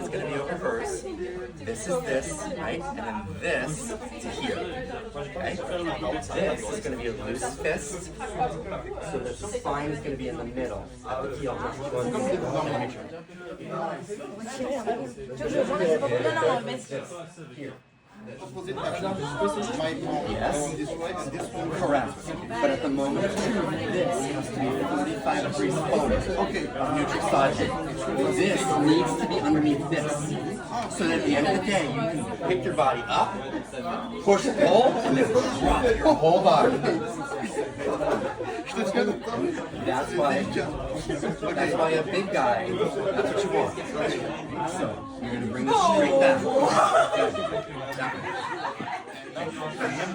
is going to be over hers. This is this, right? And then this to here. Okay? This is going to be a loose fist. So the spine is going to be in the middle at the heel. Here. Yes. Correct. But at the moment, this has to be 45 degrees forward. Okay. Neutral side. This needs to be underneath this. So that at the end of the day, you can pick your body up, push, pull, and then drop your whole body. That's why a big guy, that's what you want. So you're going to bring this straight down.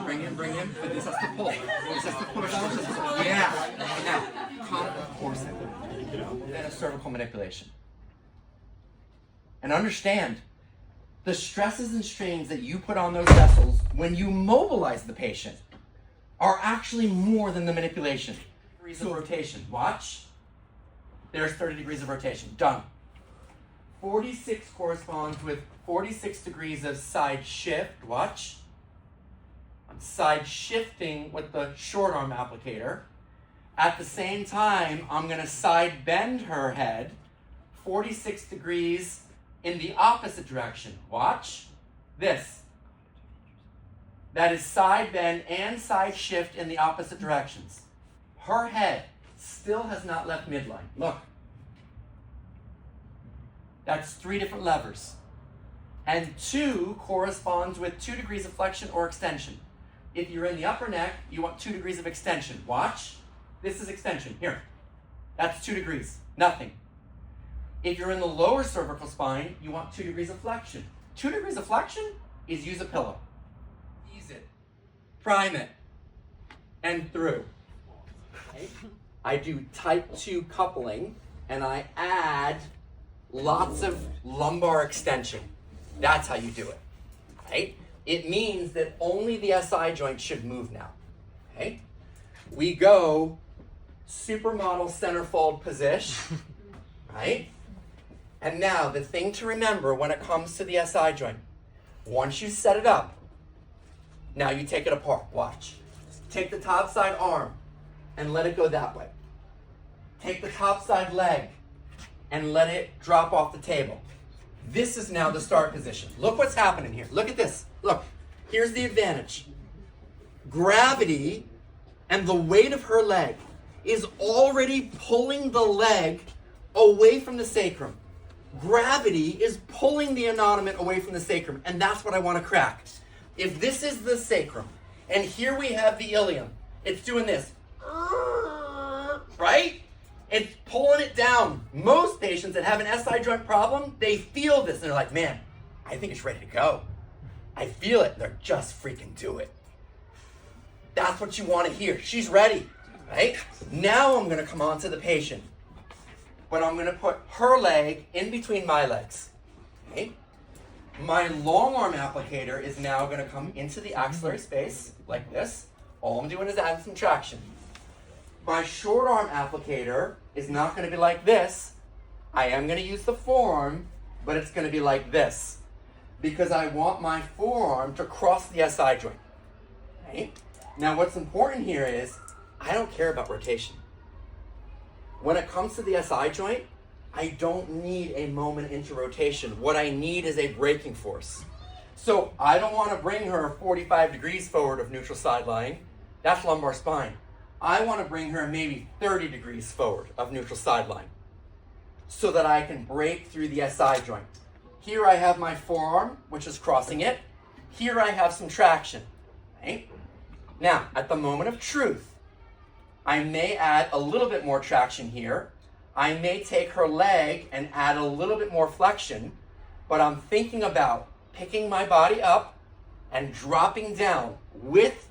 Bring him, but this has to pull. This has to push. Yeah. Now, common corset. Then a cervical manipulation. And understand, the stresses and strains that you put on those vessels when you mobilize the patient are actually more than the manipulation. Degrees of rotation. Watch. There's 30 degrees of rotation. Done. 46 corresponds with 46 degrees of side shift. Watch. I'm side shifting with the short arm applicator. At the same time, I'm going to side bend her head 46 degrees in the opposite direction. Watch this. That is side bend and side shift in the opposite directions. Her head still has not left midline. Look. That's 3 different levers. And 2 corresponds with 2 degrees of flexion or extension. If you're in the upper neck, you want 2 degrees of extension. Watch. This is extension. Here. That's 2 degrees. Nothing. If you're in the lower cervical spine, you want 2 degrees of flexion. 2 degrees of flexion is use a pillow. Ease it. Prime it. And through. Okay. I do type 2 coupling, and I add lots of lumbar extension. That's how you do it. Right? It means that only the SI joint should move now. Okay? We go supermodel centerfold position. Right? And now, the thing to remember when it comes to the SI joint, once you set it up, now you take it apart. Watch. Take the top side arm and let it go that way. Take the top side leg and let it drop off the table. This is now the start position. Look what's happening here. Look at this. Look, here's the advantage. Gravity and the weight of her leg is already pulling the leg away from the sacrum. Gravity is pulling the innominate away from the sacrum, and that's what I want to crack. If this is the sacrum, and here we have the ilium, it's doing this, right? It's pulling it down. Most patients that have an SI joint problem, they feel this, and they're like, man, I think it's ready to go. I feel it. They're just freaking do it. That's what you want to hear. She's ready, right? Now I'm going to come on to the patient. But I'm going to put her leg in between my legs. Okay? My long arm applicator is now going to come into the axillary space like this. All I'm doing is adding some traction. My short arm applicator is not going to be like this. I am going to use the forearm, but it's going to be like this because I want my forearm to cross the SI joint. Okay? Now what's important here is I don't care about rotation. When it comes to the SI joint, I don't need a moment into rotation. What I need is a braking force. So I don't want to bring her 45 degrees forward of neutral side lying. That's lumbar spine. I want to bring her maybe 30 degrees forward of neutral side line so that I can break through the SI joint. Here I have my forearm, which is crossing it. Here I have some traction. Right? Now, at the moment of truth, I may add a little bit more traction here. I may take her leg and add a little bit more flexion, but I'm thinking about picking my body up and dropping down with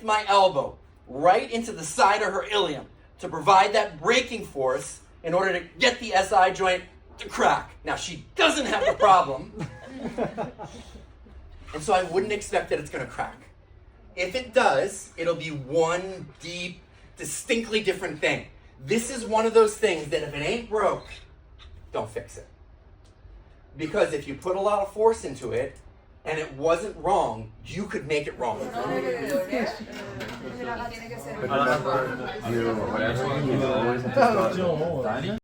my elbow right into the side of her ilium to provide that braking force in order to get the SI joint to crack. Now, she doesn't have the problem, and so I wouldn't expect that it's going to crack. If it does, it'll be one deep, distinctly different thing. This is one of those things that if it ain't broke, don't fix it. Because if you put a lot of force into it and it wasn't wrong, you could make it wrong. But remember, whatever you do, always have to start with